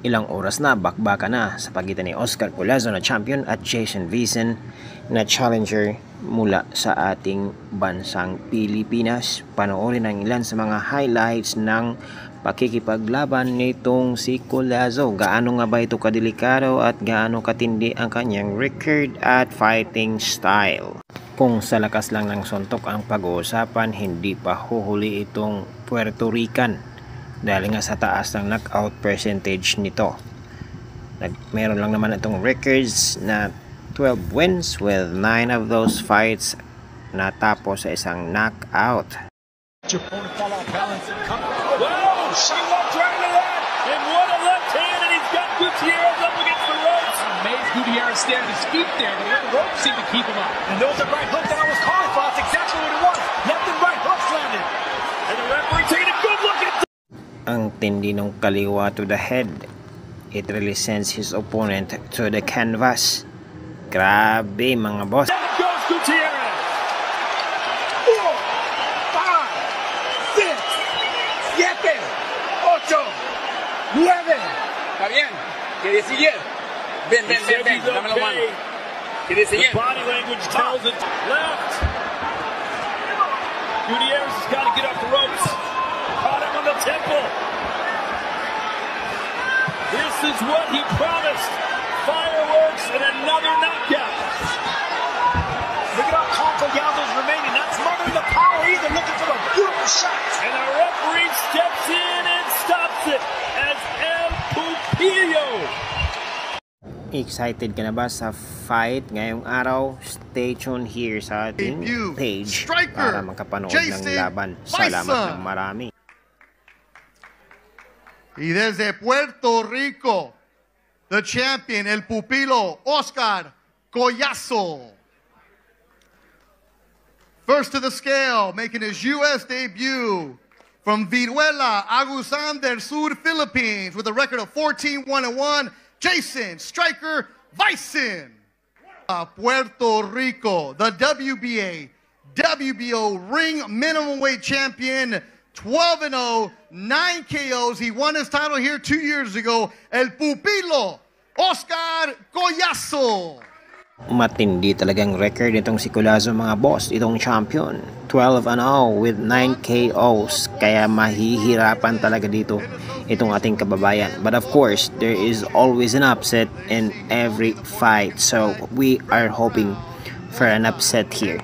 Ilang oras na bakbaka na sa pagitan ni Oscar Collazo na champion at Jason Vincent na challenger mula sa ating bansang Pilipinas. Panoorin ang ilan sa mga highlights ng pakikipaglaban nitong si Collazo. Gaano nga ba ito kadelikado at gaano katindi ang kanyang record at fighting style. Kung sa lakas lang ng suntok ang pag-uusapan, hindi pa huhuli itong Puerto Rican dahil nga sa taas ng knockout percentage nito. Meron lang naman itong records na 12 wins with 9 of those fights natapos sa isang knockout. Wow! She walked right into that! And what a left hand, and he's got Gutierrez up against the ropes. Amazed Gutierrez stand his feet there, but the ropes seem to keep him up. And those are right hook that I was calling for. That's exactly what it was. Left and right hooks landed. And the referee taking a good look at ang tindi ng kaliwa to the head. It really sends his opponent to the canvas. Grabe mga boss. There goes Gutierrez. 4, 5, 6, 7, 8, 9. Está bien. ¿Qué sigue? Ven. Dame la mano. ¿Qué sigue? The body language tells it. Left. Gutierrez has got to get off the ropes. Caught him on the temple. This is what he promised. Fireworks and another knockout. Look at how calm Collazo's remaining. Not smothering the power either. Looking for the beautiful shots. And the referee steps in and stops it as El Pupillo. Excited ka na ba sa fight ngayong araw? Stay tuned here sa ating page para makapanood ng laban. Salamat ng marami. Y desde Puerto Rico, the champion, el pupilo, Oscar Collazo. First to the scale, making his U.S. debut from Viruela, Agusan del Sur, Philippines, with a record of 14-1-1, Jason Striker Vicen. Puerto Rico, the WBA, WBO ring minimum weight champion, 12-0, 9 KOs. He won his title here 2 years ago. El Pupilo, Oscar Collazo. Matindi talagang record nitong si Collazo mga boss, itong champion. 12-0 with 9 KOs. Kaya mahihirapan talaga dito itong ating kababayan. But of course, there is always an upset in every fight. So we are hoping for an upset here.